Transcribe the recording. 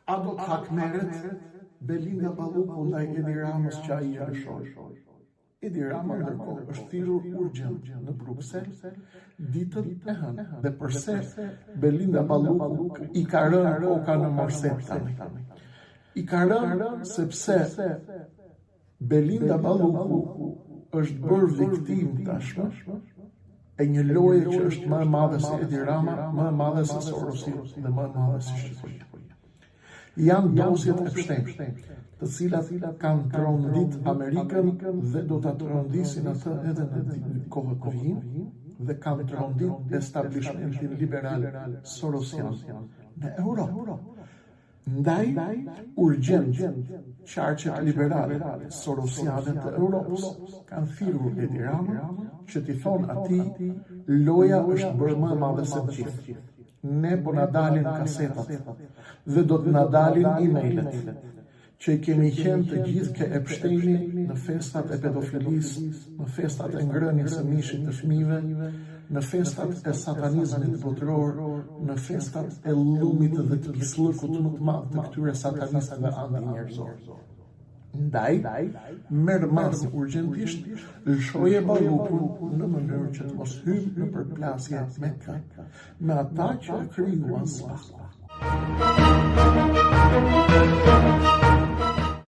A do të hakmerret Belinda Balluku ndaj Edi Ramës që ai e lëshoi? Edi Rama ndërkohë është thirrur urgjent në Bruksel ditën e hënë. Dhe përse Belinda Balluku i ka rënë koka në morset tani? I ka rënë sepse Belinda Balluku është bërë viktim tashmë e një loje që është më e madhe se Edi Rama, më e madhe se Sorosi dhe më e madhe se Shqipëria. Janë dosjet e Epstein, të cilat kanë trondit Amerikën dhe do ta trondisin atë edhe në kohët të vijim, dhe kanë trondit establishmentin liberal sorosian në Europë. Ndaj urgjent qarqet liberale sorosiane të Europës kanë thirrur Edi Rama që t'i thonë atij loja është bërë më e madhe se të gjithë. Ne po na dalin kasetat dhe do të na dalin emailët që i kemi qenë të gjithë ke Epsteini në festat e pedofilisë, në festat e ngrënies së mishit të fëmijëve, në festat e satanizmit botëror, në festat e llumit dhe të pislëkut më të madh të këtyre satanistëve anti-njerëzor. Ndaj, merr mas urgjentisht lëshoje Balluku në mënyrë që të mos hyjë në përplasje me ata që e krijuan.